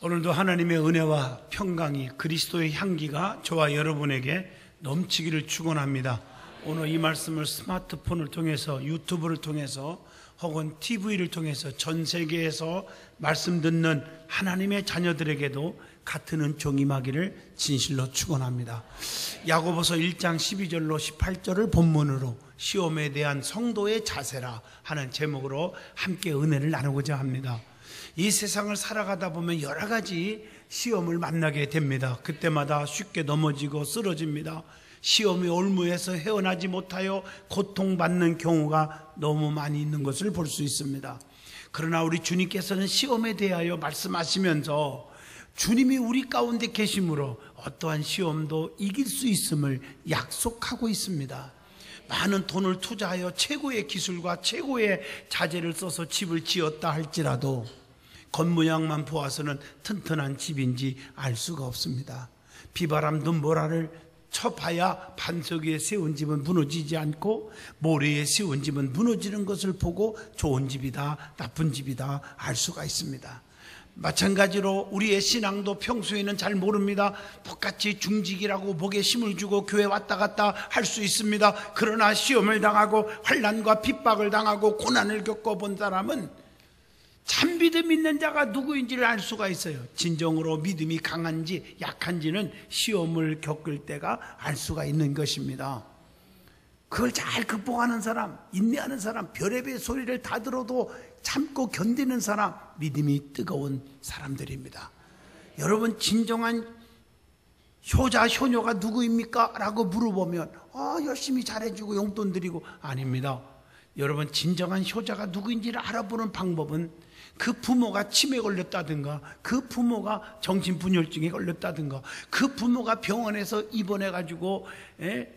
오늘도 하나님의 은혜와 평강이 그리스도의 향기가 저와 여러분에게 넘치기를 축원합니다. 오늘 이 말씀을 스마트폰을 통해서 유튜브를 통해서 혹은 TV를 통해서 전 세계에서 말씀 듣는 하나님의 자녀들에게도 같은 은총이 임하기를 진실로 축원합니다. 야고보서 1장 12절로 18절을 본문으로 시험에 대한 성도의 자세라 하는 제목으로 함께 은혜를 나누고자 합니다. 이 세상을 살아가다 보면 여러 가지 시험을 만나게 됩니다. 그때마다 쉽게 넘어지고 쓰러집니다. 시험이 올무해서 헤어나지 못하여 고통받는 경우가 너무 많이 있는 것을 볼 수 있습니다. 그러나 우리 주님께서는 시험에 대하여 말씀하시면서 주님이 우리 가운데 계심으로 어떠한 시험도 이길 수 있음을 약속하고 있습니다. 많은 돈을 투자하여 최고의 기술과 최고의 자재를 써서 집을 지었다 할지라도 겉모양만 보아서는 튼튼한 집인지 알 수가 없습니다. 비바람 눈보라를 쳐봐야 반석 위에 세운 집은 무너지지 않고 모래에 세운 집은 무너지는 것을 보고 좋은 집이다 나쁜 집이다 알 수가 있습니다. 마찬가지로 우리의 신앙도 평소에는 잘 모릅니다. 똑같이 중직이라고 목에 힘을 주고 교회 왔다 갔다 할 수 있습니다. 그러나 시험을 당하고 환난과 핍박을 당하고 고난을 겪어본 사람은 참 믿음 있는 자가 누구인지를 알 수가 있어요. 진정으로 믿음이 강한지 약한지는 시험을 겪을 때가 알 수가 있는 것입니다. 그걸 잘 극복하는 사람, 인내하는 사람, 별의별 소리를 다 들어도 참고 견디는 사람, 믿음이 뜨거운 사람들입니다. 여러분, 진정한 효자, 효녀가 누구입니까? 라고 물어보면 열심히 잘해주고 용돈 드리고 아닙니다. 여러분, 진정한 효자가 누구인지를 알아보는 방법은 그 부모가 치매에 걸렸다든가 그 부모가 정신분열증에 걸렸다든가 그 부모가 병원에서 입원해가지고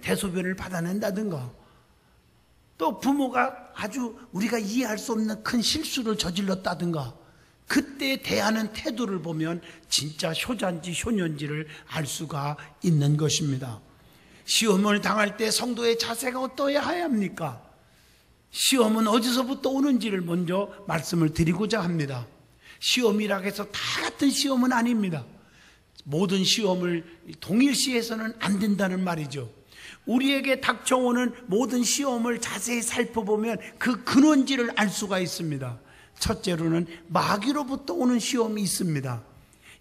대소변을 받아낸다든가 또 부모가 아주 우리가 이해할 수 없는 큰 실수를 저질렀다든가 그때 대하는 태도를 보면 진짜 효자인지 효녀인지를 알 수가 있는 것입니다. 시험을 당할 때 성도의 자세가 어떠해야 합니까? 시험은 어디서부터 오는지를 먼저 말씀을 드리고자 합니다. 시험이라고 해서 다 같은 시험은 아닙니다. 모든 시험을 동일시해서는 안 된다는 말이죠. 우리에게 닥쳐오는 모든 시험을 자세히 살펴보면 그 근원지를 알 수가 있습니다. 첫째로는 마귀로부터 오는 시험이 있습니다.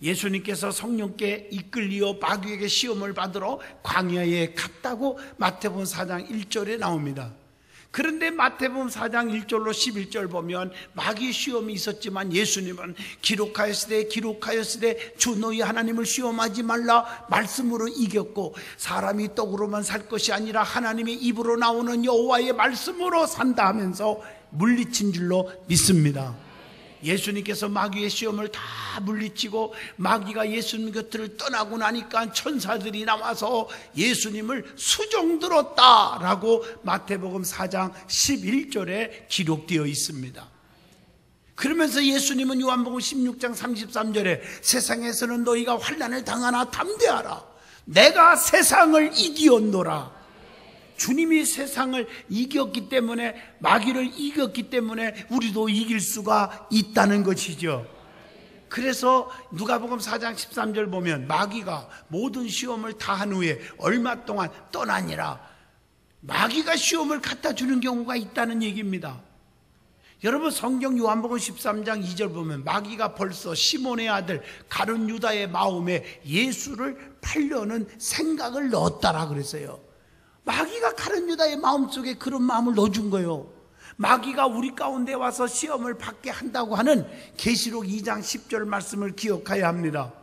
예수님께서 성령께 이끌리어 마귀에게 시험을 받으러 광야에 갔다고 마태복음 4장 1절에 나옵니다. 그런데 마태복음 4장 1절로 11절 보면 마귀 시험이 있었지만 예수님은 기록하였으되 주 너희 하나님을 시험하지 말라 말씀으로 이겼고 사람이 떡으로만 살 것이 아니라 하나님의 입으로 나오는 여호와의 말씀으로 산다 하면서 물리친 줄로 믿습니다. 예수님께서 마귀의 시험을 다 물리치고 마귀가 예수님 곁을 떠나고 나니까 천사들이 나와서 예수님을 수종들었다라고 마태복음 4장 11절에 기록되어 있습니다. 그러면서 예수님은 요한복음 16장 33절에 세상에서는 너희가 환난을 당하나 담대하라 내가 세상을 이기었노라. 주님이 세상을 이겼기 때문에 마귀를 이겼기 때문에 우리도 이길 수가 있다는 것이죠. 그래서 누가복음 4장 13절 보면 마귀가 모든 시험을 다 한 후에 얼마 동안 떠나니라 마귀가 시험을 갖다 주는 경우가 있다는 얘기입니다. 여러분 성경 요한복음 13장 2절 보면 마귀가 벌써 시몬의 아들 가룟 유다의 마음에 예수를 팔려는 생각을 넣었다라 그랬어요. 마귀가 가룟 유다의 마음속에 그런 마음을 넣어준 거예요. 마귀가 우리 가운데 와서 시험을 받게 한다고 하는 계시록 2장 10절 말씀을 기억해야 합니다.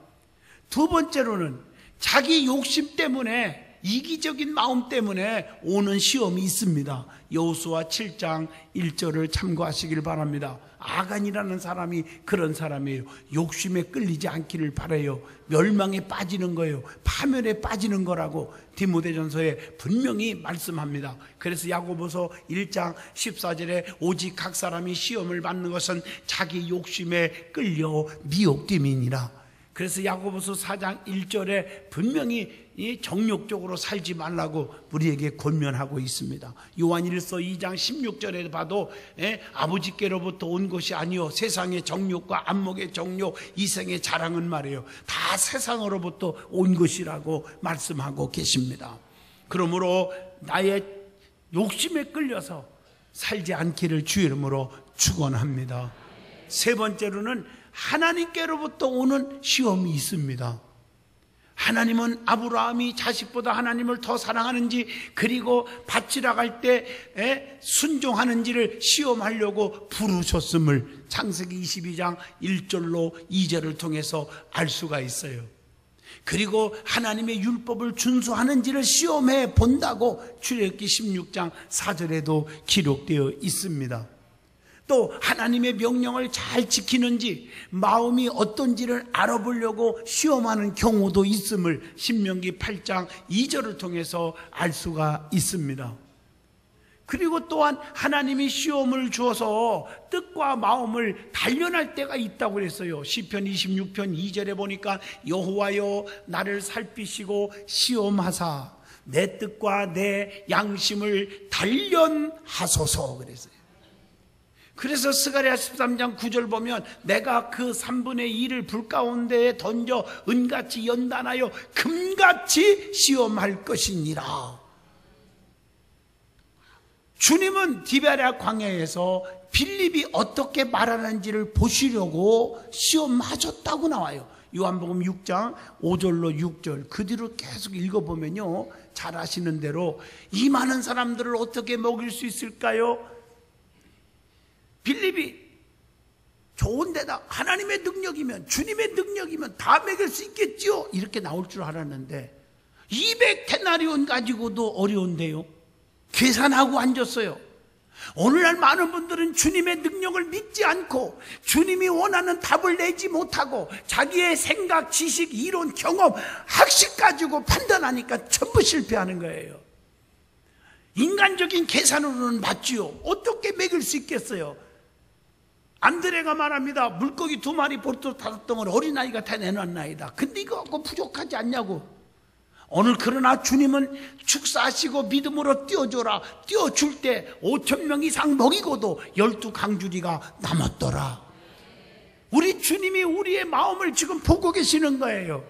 두 번째로는 자기 욕심 때문에 이기적인 마음 때문에 오는 시험이 있습니다. 여호수아 7장 1절을 참고하시길 바랍니다. 아간이라는 사람이 그런 사람이에요. 욕심에 끌리지 않기를 바라요. 멸망에 빠지는 거예요. 파멸에 빠지는 거라고 디모데전서에 분명히 말씀합니다. 그래서 야고보서 1장 14절에 오직 각 사람이 시험을 받는 것은 자기 욕심에 끌려 미혹됨이니라. 그래서 야고보서 4장 1절에 분명히 이 정욕적으로 살지 말라고 우리에게 권면하고 있습니다. 요한일서 2장 16절에 봐도 아버지께로부터 온 것이 아니요 세상의 정욕과 안목의 정욕, 이생의 자랑은 말이에요. 다 세상으로부터 온 것이라고 말씀하고 계십니다. 그러므로 나의 욕심에 끌려서 살지 않기를 주의 이름으로 축원합니다. 세 번째로는 하나님께로부터 오는 시험이 있습니다. 하나님은 아브라함이 자식보다 하나님을 더 사랑하는지, 그리고 밭이라 갈 때 순종하는지를 시험하려고 부르셨음을 창세기 22장 1절로 2절을 통해서 알 수가 있어요. 그리고 하나님의 율법을 준수하는지를 시험해 본다고 출애굽기 16장 4절에도 기록되어 있습니다. 또 하나님의 명령을 잘 지키는지, 마음이 어떤지를 알아보려고 시험하는 경우도 있음을 신명기 8장 2절을 통해서 알 수가 있습니다. 그리고 또한 하나님이 시험을 주어서 뜻과 마음을 단련할 때가 있다고 그랬어요. 시편 26편 2절에 보니까 여호와여 나를 살피시고 시험하사 내 뜻과 내 양심을 단련하소서 그랬어요. 그래서 스가랴 13장 9절 보면 내가 그 3분의 1을 불 가운데에 던져 은같이 연단하여 금같이 시험할 것이니라. 주님은 디베랴 광야에서 빌립이 어떻게 말하는지를 보시려고 시험하셨다고 나와요. 요한복음 6장 5절로 6절 그 뒤로 계속 읽어보면요, 잘 아시는 대로 이 많은 사람들을 어떻게 먹일 수 있을까요? 빌립이 좋은 데다 하나님의 능력이면, 주님의 능력이면 다 먹일 수 있겠지요, 이렇게 나올 줄 알았는데 200데나리온 가지고도 어려운데요. 계산하고 앉았어요. 오늘날 많은 분들은 주님의 능력을 믿지 않고 주님이 원하는 답을 내지 못하고 자기의 생각, 지식, 이론, 경험, 학식 가지고 판단하니까 전부 실패하는 거예요. 인간적인 계산으로는 맞지요. 어떻게 먹일 수 있겠어요? 안드레가 말합니다. 물고기 2마리 보트 5덩어리 어린아이가 다 내놨나이다. 근데 이거 갖고 부족하지 않냐고. 오늘 그러나 주님은 축사하시고 믿음으로 띄워줘라. 띄워줄 때 5,000명 이상 먹이고도 12강주리가 남았더라. 우리 주님이 우리의 마음을 지금 보고 계시는 거예요.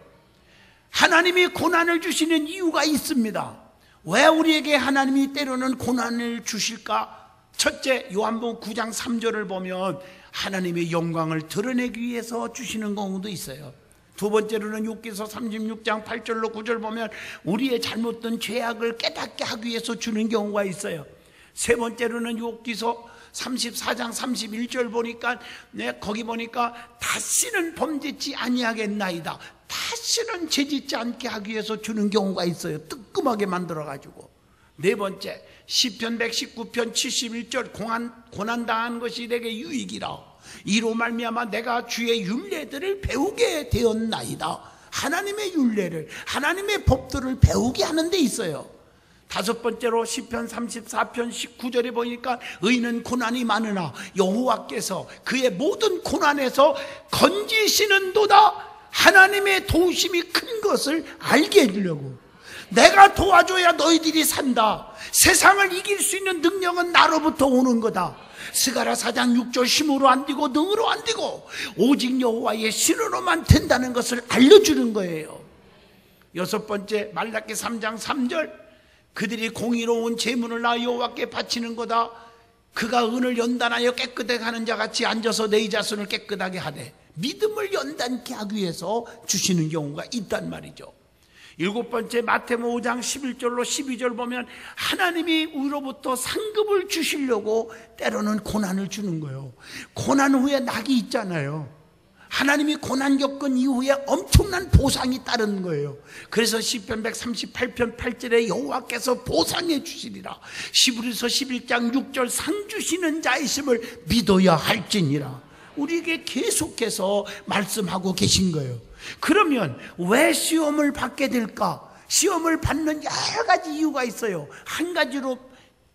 하나님이 고난을 주시는 이유가 있습니다. 왜 우리에게 하나님이 때로는 고난을 주실까? 첫째, 요한복음 9장 3절을 보면 하나님의 영광을 드러내기 위해서 주시는 경우도 있어요. 두 번째로는 욥기서 36장 8절로 9절 보면 우리의 잘못된 죄악을 깨닫게 하기 위해서 주는 경우가 있어요. 세 번째로는 욥기서 34장 31절 보니까 거기 보니까 다시는 범죄치 아니하겠나이다. 다시는 죄짓지 않게 하기 위해서 주는 경우가 있어요. 뜨끔하게 만들어가지고. 네 번째, 시편 119편 71절 고난당한 것이 내게 유익이라. 이로 말미암아 내가 주의 율례들을 배우게 되었나이다. 하나님의 율례를, 하나님의 법들을 배우게 하는 데 있어요. 다섯 번째로 시편 34편 19절에 보니까 의인은 고난이 많으나 여호와께서 그의 모든 고난에서 건지시는도다. 하나님의 도우심이 큰 것을 알게 해주려고. 내가 도와줘야 너희들이 산다. 세상을 이길 수 있는 능력은 나로부터 오는 거다. 스가랴 4장 6절 힘으로 안 되고 능으로 안 되고 오직 여호와의 신으로만 된다는 것을 알려주는 거예요. 여섯 번째, 말라기 3장 3절 그들이 공의로운 제물을 나 여호와께 바치는 거다. 그가 은을 연단하여 깨끗하게 하는 자 같이 앉아서 내 자손을 깨끗하게 하되 믿음을 연단케 하기 위해서 주시는 경우가 있단 말이죠. 일곱 번째, 마태복음 5장 11절로 12절 보면 하나님이 우리로부터 상급을 주시려고 때로는 고난을 주는 거예요. 고난 후에 낙이 있잖아요. 하나님이 고난 겪은 이후에 엄청난 보상이 따르는 거예요. 그래서 시편 138편 8절에 여호와께서 보상해 주시리라. 히브리서 11장 6절 상 주시는 자이심을 믿어야 할지니라. 우리에게 계속해서 말씀하고 계신 거예요. 그러면 왜 시험을 받게 될까? 시험을 받는 여러 가지 이유가 있어요. 한 가지로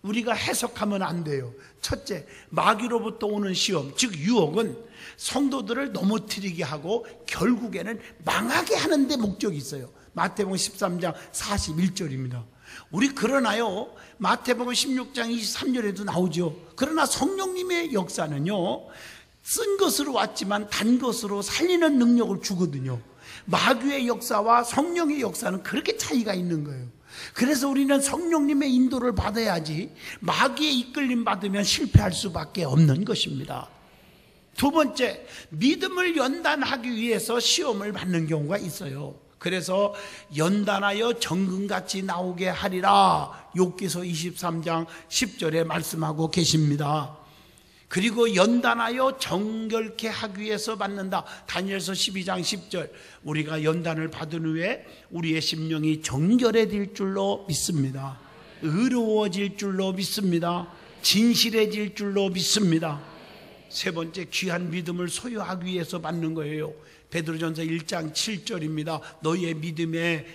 우리가 해석하면 안 돼요. 첫째, 마귀로부터 오는 시험, 즉 유혹은 성도들을 넘어뜨리게 하고 결국에는 망하게 하는 데 목적이 있어요. 마태복음 13장 41절입니다. 우리 그러나요, 마태복음 16장 23절에도 나오죠. 그러나 성령님의 역사는요, 쓴 것으로 왔지만 단 것으로 살리는 능력을 주거든요. 마귀의 역사와 성령의 역사는 그렇게 차이가 있는 거예요. 그래서 우리는 성령님의 인도를 받아야지 마귀의 이끌림 받으면 실패할 수밖에 없는 것입니다. 두 번째, 믿음을 연단하기 위해서 시험을 받는 경우가 있어요. 그래서 연단하여 정금같이 나오게 하리라, 욥기서 23장 10절에 말씀하고 계십니다. 그리고 연단하여 정결케 하기 위해서 받는다, 다니엘서 12장 10절. 우리가 연단을 받은 후에 우리의 심령이 정결해질 줄로 믿습니다. 의로워질 줄로 믿습니다. 진실해질 줄로 믿습니다. 세 번째, 귀한 믿음을 소유하기 위해서 받는 거예요. 베드로전서 1장 7절입니다. 너희의 믿음의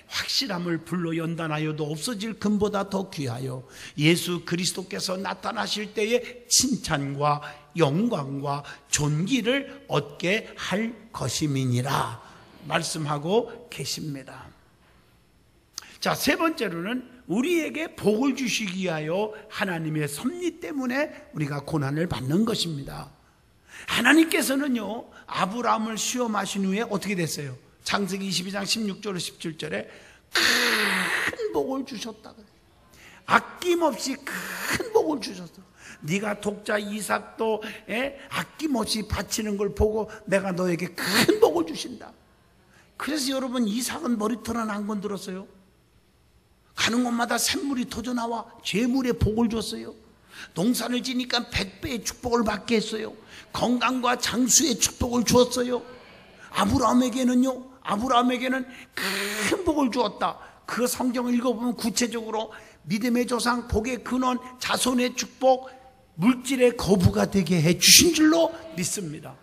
확실함을 불로 연단하여도 없어질 금보다 더 귀하여 예수 그리스도께서 나타나실 때에 칭찬과 영광과 존귀를 얻게 할 것임이니라 말씀하고 계십니다. 자, 세 번째로는 우리에게 복을 주시기 위하여 하나님의 섭리 때문에 우리가 고난을 받는 것입니다. 하나님께서는요, 아브라함을 시험하신 후에 어떻게 됐어요? 창세기 22장 16절 17절에 큰 복을 주셨다 그래요. 아낌없이 큰 복을 주셨어. 네가 독자 이삭도 아낌없이 바치는 걸 보고 내가 너에게 큰 복을 주신다. 그래서 여러분, 이삭은 머리털은 안 건드렸어요. 가는 곳마다 샘물이 터져나와 재물의 복을 줬어요. 농사를 지니까 100배의 축복을 받게 했어요. 건강과 장수의 축복을 주었어요. 아브라함에게는 큰 복을 주었다. 그 성경을 읽어보면 구체적으로 믿음의 조상, 복의 근원, 자손의 축복, 물질의 거부가 되게 해주신 줄로 믿습니다.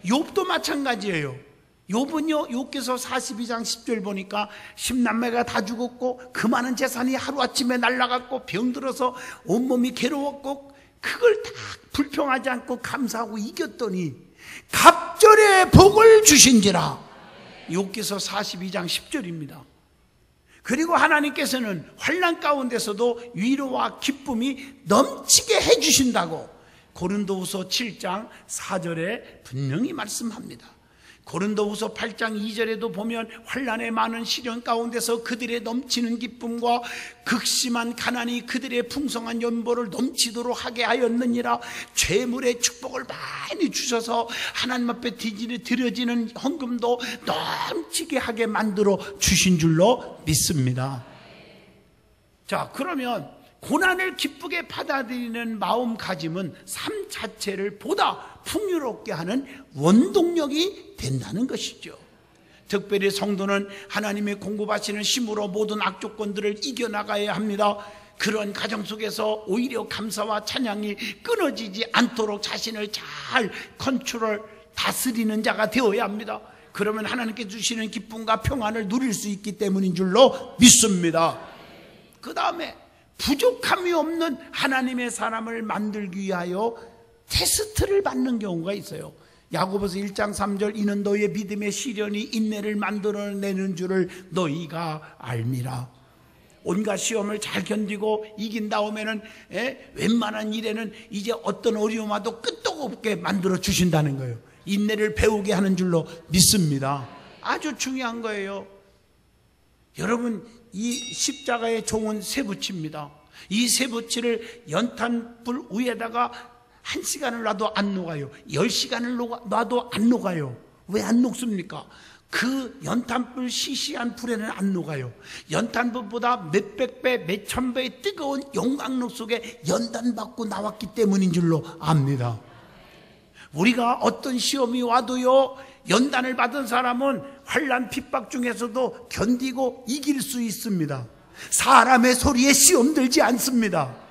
욥도 마찬가지예요. 욥은요, 욥기서 42장 10절 보니까 10남매가 다 죽었고 그 많은 재산이 하루아침에 날아갔고 병들어서 온몸이 괴로웠고 그걸 다 불평하지 않고 감사하고 이겼더니 갑절의 복을 주신지라. 욥기서 42장 10절입니다. 그리고 하나님께서는 환난 가운데서도 위로와 기쁨이 넘치게 해주신다고 고린도후서 7장 4절에 분명히 말씀합니다. 고린도후서 8장 2절에도 보면 환난의 많은 시련 가운데서 그들의 넘치는 기쁨과 극심한 가난이 그들의 풍성한 연보를 넘치도록 하게 하였느니라. 재물의 축복을 많이 주셔서 하나님 앞에 드려지는 헌금도 넘치게 하게 만들어 주신 줄로 믿습니다. 자, 그러면 고난을 기쁘게 받아들이는 마음가짐은 삶 자체를 보다 풍요롭게 하는 원동력이 된다는 것이죠. 특별히 성도는 하나님의 공급하시는 힘으로 모든 악조건들을 이겨나가야 합니다. 그런 가정 속에서 오히려 감사와 찬양이 끊어지지 않도록 자신을 잘 컨트롤, 다스리는 자가 되어야 합니다. 그러면 하나님께 주시는 기쁨과 평안을 누릴 수 있기 때문인 줄로 믿습니다. 그 다음에 부족함이 없는 하나님의 사람을 만들기 위하여 테스트를 받는 경우가 있어요. 야고보서 1장 3절, 이는 너희의 믿음의 시련이 인내를 만들어내는 줄을 너희가 알미라. 온갖 시험을 잘 견디고 이긴 다음에는 웬만한 일에는 이제 어떤 어려움 와도 끄떡 없게 만들어 주신다는 거예요. 인내를 배우게 하는 줄로 믿습니다. 아주 중요한 거예요. 여러분, 이 십자가의 종은 쇠붙이입니다. 이 쇠붙이를 연탄불 위에다가 1시간을 놔도 안 녹아요. 10시간을 놔도 안 녹아요. 왜 안 녹습니까? 그 연탄불 시시한 불에는 안 녹아요. 연탄불보다 몇백 배, 몇천 배의 뜨거운 용광로 속에 연단받고 나왔기 때문인 줄로 압니다. 우리가 어떤 시험이 와도요, 연단을 받은 사람은 환난 핍박 중에서도 견디고 이길 수 있습니다. 사람의 소리에 시험 들지 않습니다.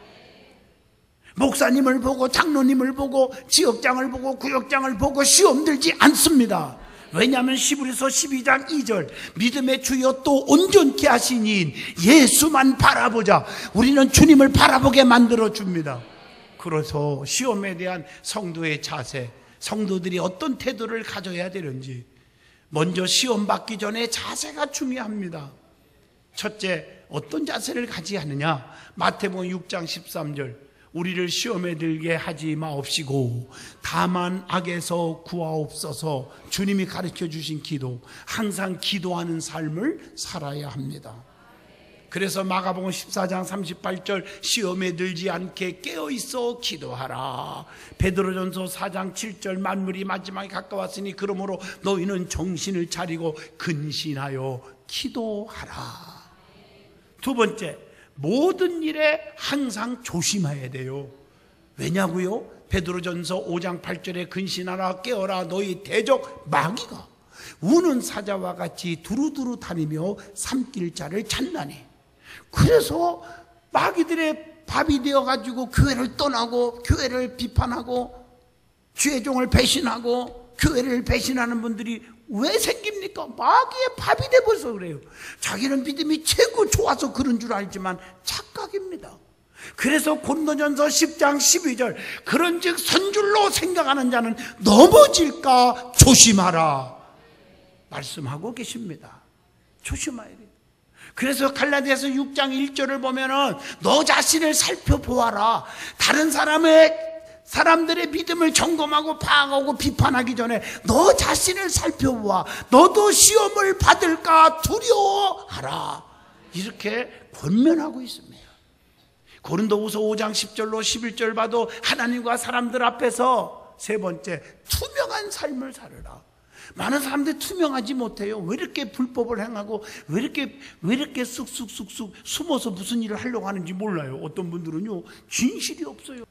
목사님을 보고 장로님을 보고 지역장을 보고 구역장을 보고 시험 들지 않습니다. 왜냐하면 히브리서 12장 2절 믿음의 주여 또 온전케 하신 이인 예수만 바라보자. 우리는 주님을 바라보게 만들어 줍니다. 그래서 시험에 대한 성도의 자세, 성도들이 어떤 태도를 가져야 되는지, 먼저 시험 받기 전에 자세가 중요합니다. 첫째, 어떤 자세를 가져야 하느냐? 마태복음 6장 13절 우리를 시험에 들게 하지 마옵시고 다만 악에서 구하옵소서. 주님이 가르쳐 주신 기도, 항상 기도하는 삶을 살아야 합니다. 그래서 마가복음 14장 38절 시험에 들지 않게 깨어있어 기도하라. 베드로전서 4장 7절 만물이 마지막에 가까웠으니 그러므로 너희는 정신을 차리고 근신하여 기도하라. 두 번째, 모든 일에 항상 조심해야 돼요. 왜냐고요? 베드로전서 5장 8절에 근신하라 깨어라 너희 대적 마귀가 우는 사자와 같이 두루두루 다니며 삼킬 자를 찾나니. 그래서 마귀들의 밥이 되어가지고 교회를 떠나고 교회를 비판하고 주의 종을 배신하고 교회를 배신하는 분들이 왜 생깁니까? 마귀의 밥이 돼버려서 그래요. 자기는 믿음이 최고 좋아서 그런 줄 알지만 착각입니다. 그래서 고린도전서 10장 12절 그런즉 선줄로 생각하는 자는 넘어질까 조심하라 말씀하고 계십니다. 조심해야 돼요. 그래서 갈라디아서 6장 1절을 보면은 너 자신을 살펴보아라. 다른 사람들의 믿음을 점검하고 파악하고 비판하기 전에 너 자신을 살펴보아. 너도 시험을 받을까 두려워하라. 이렇게 권면하고 있습니다. 고린도후서 5장 10절로 11절 봐도 하나님과 사람들 앞에서 세 번째, 투명한 삶을 살으라. 많은 사람들이 투명하지 못해요. 왜 이렇게 불법을 행하고 왜 이렇게 쑥쑥 숨어서 무슨 일을 하려고 하는지 몰라요. 어떤 분들은요 진실이 없어요.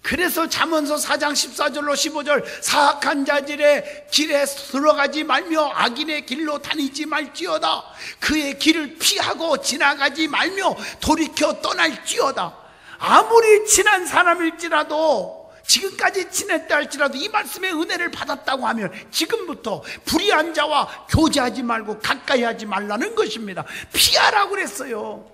그래서 잠언서 4장 14절로 15절 사악한 자들의 길에 들어가지 말며 악인의 길로 다니지 말지어다. 그의 길을 피하고 지나가지 말며 돌이켜 떠날지어다. 아무리 친한 사람일지라도 지금까지 친했다 할지라도 이 말씀의 은혜를 받았다고 하면 지금부터 불의한 자와 교제하지 말고 가까이 하지 말라는 것입니다. 피하라고 그랬어요.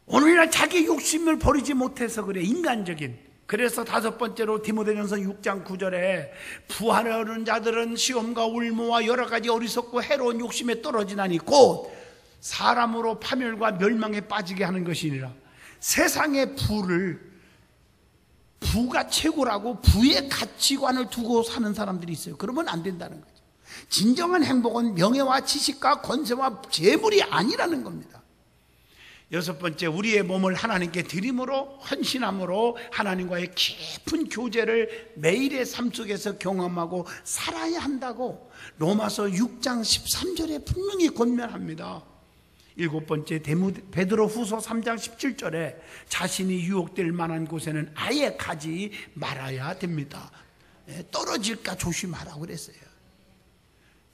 오늘날 자기 욕심을 버리지 못해서 그래. 인간적인. 그래서 다섯 번째로 디모데전서 6장 9절에 부하려는 자들은 시험과 울모와 여러 가지 어리석고 해로운 욕심에 떨어지나니 곧 사람으로 파멸과 멸망에 빠지게 하는 것이니라. 세상의 부가 최고라고 부의 가치관을 두고 사는 사람들이 있어요. 그러면 안 된다는 거죠. 진정한 행복은 명예와 지식과 권세와 재물이 아니라는 겁니다. 여섯 번째, 우리의 몸을 하나님께 드림으로 헌신함으로 하나님과의 깊은 교제를 매일의 삶 속에서 경험하고 살아야 한다고 로마서 6장 13절에 분명히 권면합니다. 일곱 번째, 베드로 후서 3장 17절에 자신이 유혹될 만한 곳에는 아예 가지 말아야 됩니다. 떨어질까 조심하라고 그랬어요.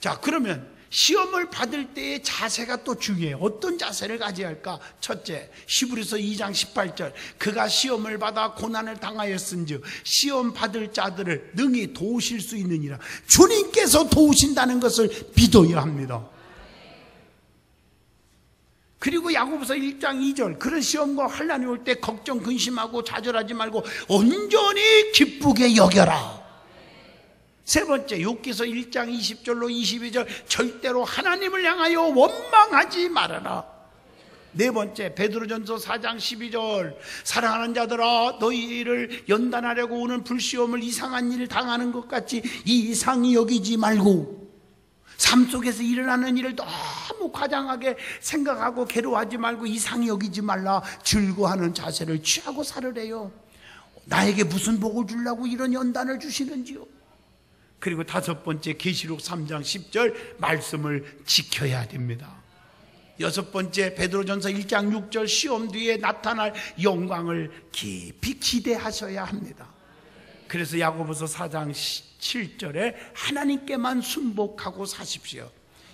자, 그러면 시험을 받을 때의 자세가 또 중요해요. 어떤 자세를 가져야 할까? 첫째, 히브리서 2장 18절 그가 시험을 받아 고난을 당하였은즉 시험 받을 자들을 능히 도우실 수 있느니라. 주님께서 도우신다는 것을 믿어야 합니다. 그리고 야고보서 1장 2절 그런 시험과 환난이 올 때 걱정 근심하고 좌절하지 말고 온전히 기쁘게 여겨라. 세 번째, 욥기서 1장 20절로 22절 절대로 하나님을 향하여 원망하지 말아라. 네 번째, 베드로전서 4장 12절 사랑하는 자들아 너희를 연단하려고 오는 불시험을 이상한 일을 당하는 것 같이 이상히 여기지 말고 삶 속에서 일어나는 일을 너무 과장하게 생각하고 괴로워하지 말고 이상히 여기지 말라. 즐거워하는 자세를 취하고 살으래요. 나에게 무슨 복을 주려고 이런 연단을 주시는지요. 그리고 다섯 번째, 계시록 3장 10절 말씀을 지켜야 됩니다. 여섯 번째, 베드로전서 1장 6절 시험 뒤에 나타날 영광을 깊이 기대하셔야 합니다. 그래서 야고보서 4장 7절에 하나님께만 순복하고 사십시오.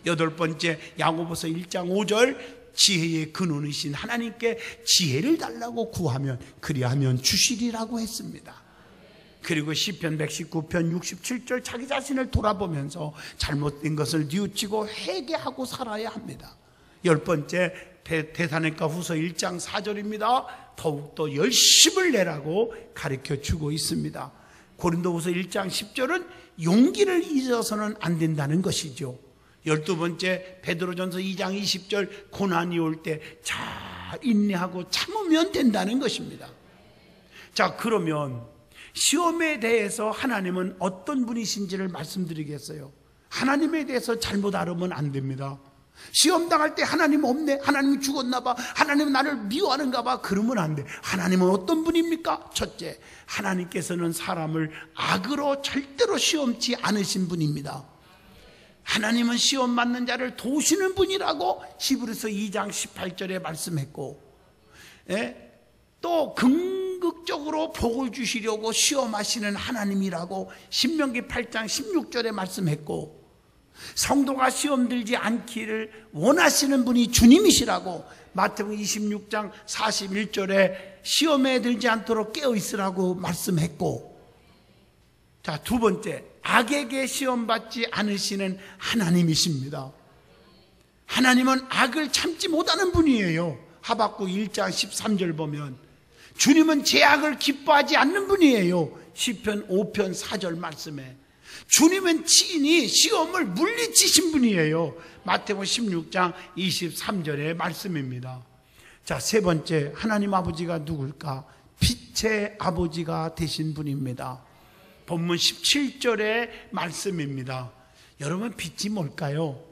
여덟 번째, 야고보서 1장 5절 지혜의 근원이신 하나님께 지혜를 달라고 구하면 그리하면 주시리라고 했습니다. 그리고 시편 119편 67절 자기 자신을 돌아보면서 잘못된 것을 뉘우치고 회개하고 살아야 합니다. 10번째 데살로니가 후서 1장 4절입니다. 더욱더 열심을 내라고 가르쳐 주고 있습니다. 고린도후서 1장 10절은 용기를 잊어서는 안 된다는 것이죠. 12번째 베드로전서 2장 20절 고난이 올 때 잘 인내하고 참으면 된다는 것입니다. 자, 그러면 시험에 대해서 하나님은 어떤 분이신지를 말씀드리겠어요. 하나님에 대해서 잘못 알으면 안 됩니다. 시험 당할 때 하나님 없네, 하나님 죽었나 봐, 하나님은 나를 미워하는가 봐, 그러면 안 돼. 하나님은 어떤 분입니까? 첫째, 하나님께서는 사람을 악으로 절대로 시험치 않으신 분입니다. 하나님은 시험 받는 자를 도우시는 분이라고 히브리서 2장 18절에 말씀했고, 또 긍극적으로 복을 주시려고 시험하시는 하나님이라고 신명기 8장 16절에 말씀했고, 성도가 시험 들지 않기를 원하시는 분이 주님이시라고 마태복음 26장 41절에 시험에 들지 않도록 깨어 있으라고 말씀했고, 자, 두 번째, 악에게 시험받지 않으시는 하나님이십니다. 하나님은 악을 참지 못하는 분이에요. 하박국 1장 13절 보면 주님은 죄악을 기뻐하지 않는 분이에요. 시편 5편 4절 말씀에 주님은 친히 시험을 물리치신 분이에요. 마태복음 16장 23절의 말씀입니다. 자, 세 번째, 하나님 아버지가 누굴까? 빛의 아버지가 되신 분입니다. 본문 17절의 말씀입니다. 여러분, 빛이 뭘까요?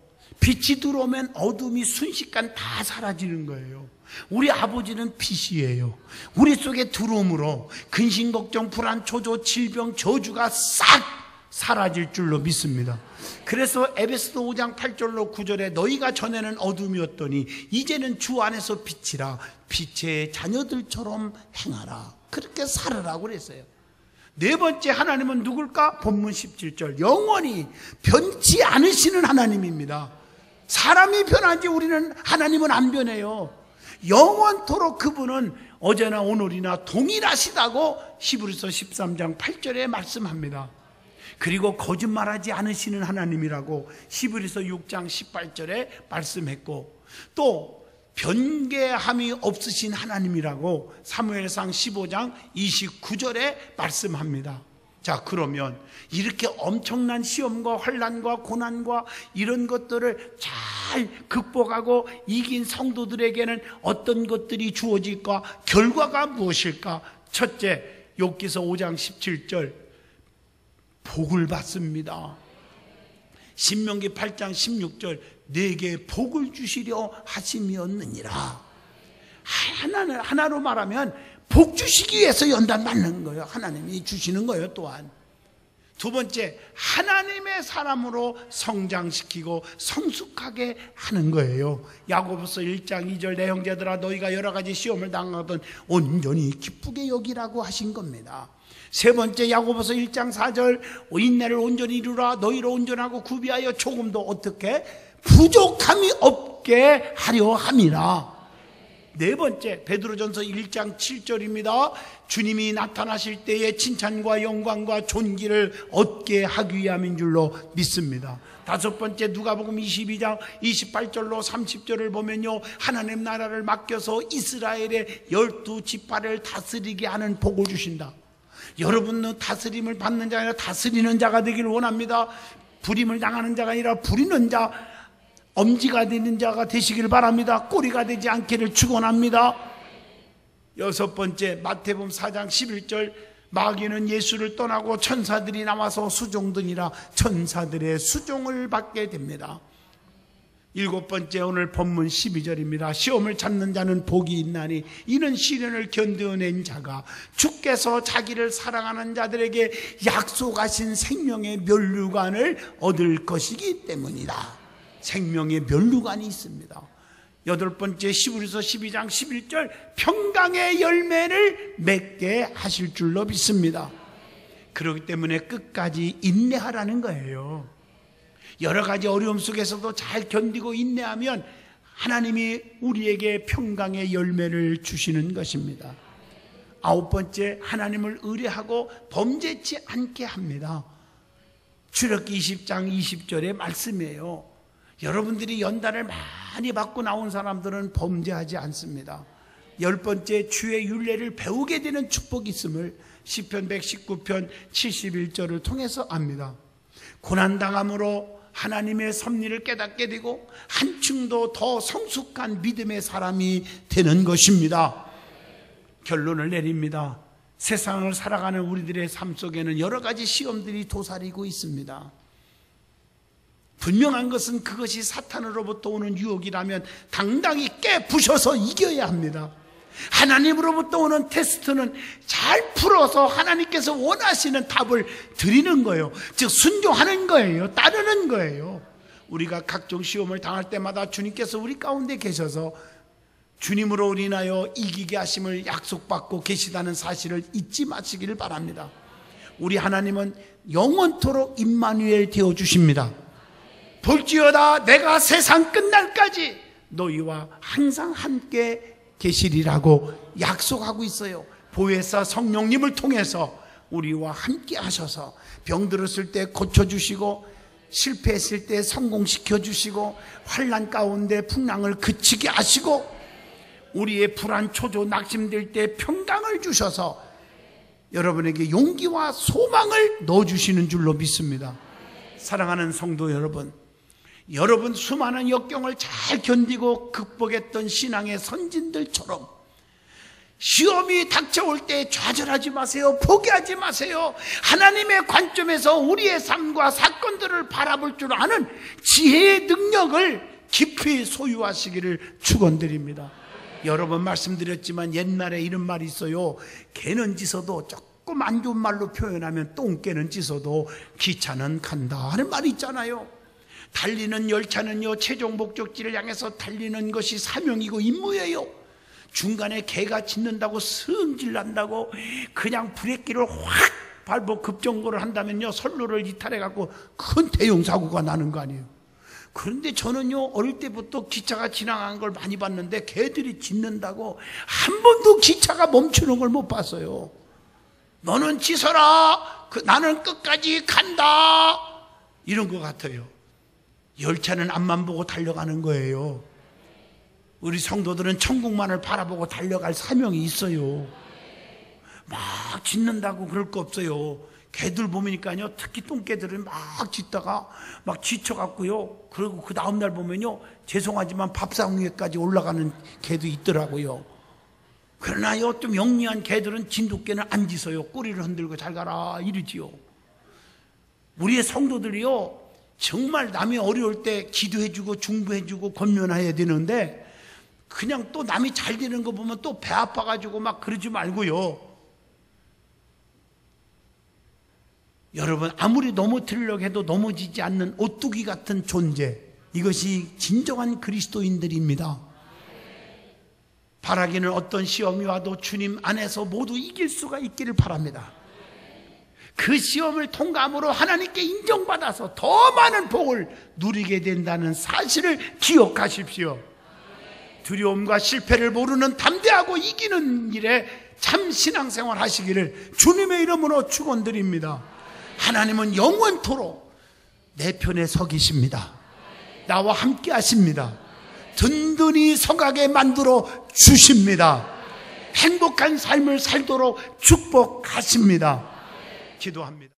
빛이 들어오면 어둠이 순식간 다 사라지는 거예요. 우리 아버지는 빛이에요. 우리 속에 들어옴으로 근심, 걱정, 불안, 초조, 질병, 저주가 싹 사라질 줄로 믿습니다. 그래서 에베소서 5장 8절로 9절에 너희가 전에는 어둠이었더니 이제는 주 안에서 빛이라, 빛의 자녀들처럼 행하라, 그렇게 살으라고 그랬어요. 네 번째, 하나님은 누굴까? 본문 17절, 영원히 변치 않으시는 하나님입니다. 사람이 변하지 우리는, 하나님은 안 변해요. 영원토록 그분은 어제나 오늘이나 동일하시다고 히브리서 13장 8절에 말씀합니다. 그리고 거짓말하지 않으시는 하나님이라고 히브리서 6장 18절에 말씀했고, 또 변개함이 없으신 하나님이라고 사무엘상 15장 29절에 말씀합니다. 자, 그러면 이렇게 엄청난 시험과 환난과 고난과 이런 것들을 잘 극복하고 이긴 성도들에게는 어떤 것들이 주어질까? 결과가 무엇일까? 첫째, 욥기서 5장 17절 복을 받습니다. 신명기 8장 16절 내게 복을 주시려 하심이었느니라. 하나로 말하면 복 주시기 위해서 연단 받는 거예요. 하나님이 주시는 거예요. 또한 두 번째, 하나님의 사람으로 성장시키고 성숙하게 하는 거예요. 야고보서 1장 2절 내 형제들아 너희가 여러 가지 시험을 당하던 온전히 기쁘게 여기라고 하신 겁니다. 세 번째, 야고보서 1장 4절 인내를 온전히 이루라. 너희로 온전하고 구비하여 조금도 어떻게 부족함이 없게 하려 함이라. 네 번째, 베드로전서 1장 7절입니다. 주님이 나타나실 때에 칭찬과 영광과 존귀를 얻게 하기 위함인 줄로 믿습니다. 다섯 번째, 누가복음 22장 28절로 30절을 보면요, 하나님 나라를 맡겨서 이스라엘의 12지파를 다스리게 하는 복을 주신다. 여러분은 다스림을 받는 자가 아니라 다스리는 자가 되기를 원합니다. 부림을 당하는 자가 아니라 부리는 자, 엄지가 되는 자가 되시길 바랍니다. 꼬리가 되지 않기를 축원합니다. 여섯 번째, 마태복음 4장 11절 마귀는 예수를 떠나고 천사들이 나와서 수종드니라. 천사들의 수종을 받게 됩니다. 일곱 번째, 오늘 본문 12절입니다. 시험을 찾는 자는 복이 있나니 이는 시련을 견뎌낸 자가 주께서 자기를 사랑하는 자들에게 약속하신 생명의 면류관을 얻을 것이기 때문이다. 생명의 면류관이 있습니다. 여덟 번째, 히브리서 12장 11절 평강의 열매를 맺게 하실 줄로 믿습니다. 그렇기 때문에 끝까지 인내하라는 거예요. 여러 가지 어려움 속에서도 잘 견디고 인내하면 하나님이 우리에게 평강의 열매를 주시는 것입니다. 9번째, 하나님을 의뢰하고 범죄치 않게 합니다. 출애굽기 20장 20절의 말씀이에요. 여러분들이 연단을 많이 받고 나온 사람들은 범죄하지 않습니다. 10번째, 주의 율례를 배우게 되는 축복이 있음을 시편 119편 71절을 통해서 압니다. 고난당함으로 하나님의 섭리를 깨닫게 되고 한층도 더 성숙한 믿음의 사람이 되는 것입니다. 결론을 내립니다. 세상을 살아가는 우리들의 삶 속에는 여러 가지 시험들이 도사리고 있습니다. 분명한 것은 그것이 사탄으로부터 오는 유혹이라면 당당히 깨부셔서 이겨야 합니다. 하나님으로부터 오는 테스트는 잘 풀어서 하나님께서 원하시는 답을 드리는 거예요. 즉 순종하는 거예요. 따르는 거예요. 우리가 각종 시험을 당할 때마다 주님께서 우리 가운데 계셔서 주님으로 우리 인하여 이기게 하심을 약속받고 계시다는 사실을 잊지 마시기를 바랍니다. 우리 하나님은 영원토록 임마누엘 되어주십니다. 볼지어다 내가 세상 끝날까지 너희와 항상 함께 계시리라고 약속하고 있어요. 보혜사 성령님을 통해서 우리와 함께 하셔서 병들었을 때 고쳐주시고 실패했을 때 성공시켜주시고 환난 가운데 풍랑을 그치게 하시고 우리의 불안 초조 낙심될 때 평강을 주셔서 여러분에게 용기와 소망을 넣어주시는 줄로 믿습니다. 사랑하는 성도 여러분, 여러분 수많은 역경을 잘 견디고 극복했던 신앙의 선진들처럼 시험이 닥쳐올 때 좌절하지 마세요. 포기하지 마세요. 하나님의 관점에서 우리의 삶과 사건들을 바라볼 줄 아는 지혜의 능력을 깊이 소유하시기를 축원드립니다. 여러 번 말씀드렸지만 옛날에 이런 말이 있어요. 개는 짖어도 조금 안 좋은 말로 표현하면 똥개는 짖어도 기차는 간다 하는 말이 있잖아요. 달리는 열차는요, 최종 목적지를 향해서 달리는 것이 사명이고 임무예요. 중간에 개가 짖는다고 승질 난다고 그냥 브레이크를 확 밟고 급정거를 한다면요, 선로를 이탈해갖고 큰 대형 사고가 나는 거 아니에요. 그런데 저는요, 어릴 때부터 기차가 지나간 걸 많이 봤는데 개들이 짖는다고 한 번도 기차가 멈추는 걸 못 봤어요. 너는 짖어라, 나는 끝까지 간다, 이런 것 같아요. 열차는 앞만 보고 달려가는 거예요. 우리 성도들은 천국만을 바라보고 달려갈 사명이 있어요. 막 짖는다고 그럴 거 없어요. 개들 보면요, 특히 똥개들은 막 짖다가 막 지쳐갖고요, 그리고 그 다음날 보면요, 죄송하지만 밥상 위에까지 올라가는 개도 있더라고요. 그러나요, 좀 영리한 개들은 진돗개는 안 짖어요. 꼬리를 흔들고 잘 가라 이러지요. 우리의 성도들이요, 정말 남이 어려울 때 기도해주고 중보해주고 권면해야 되는데 그냥 또 남이 잘 되는 거 보면 또 배 아파가지고 막 그러지 말고요. 여러분, 아무리 넘어뜨리려고 해도 넘어지지 않는 오뚜기 같은 존재, 이것이 진정한 그리스도인들입니다. 바라기는 어떤 시험이 와도 주님 안에서 모두 이길 수가 있기를 바랍니다. 그 시험을 통과함으로 하나님께 인정받아서 더 많은 복을 누리게 된다는 사실을 기억하십시오. 두려움과 실패를 모르는 담대하고 이기는 일에 참 신앙생활 하시기를 주님의 이름으로 축원드립니다. 하나님은 영원토록 내 편에 서 계십니다. 나와 함께 하십니다. 든든히 서가게 만들어 주십니다. 행복한 삶을 살도록 축복하십니다. 기도합니다.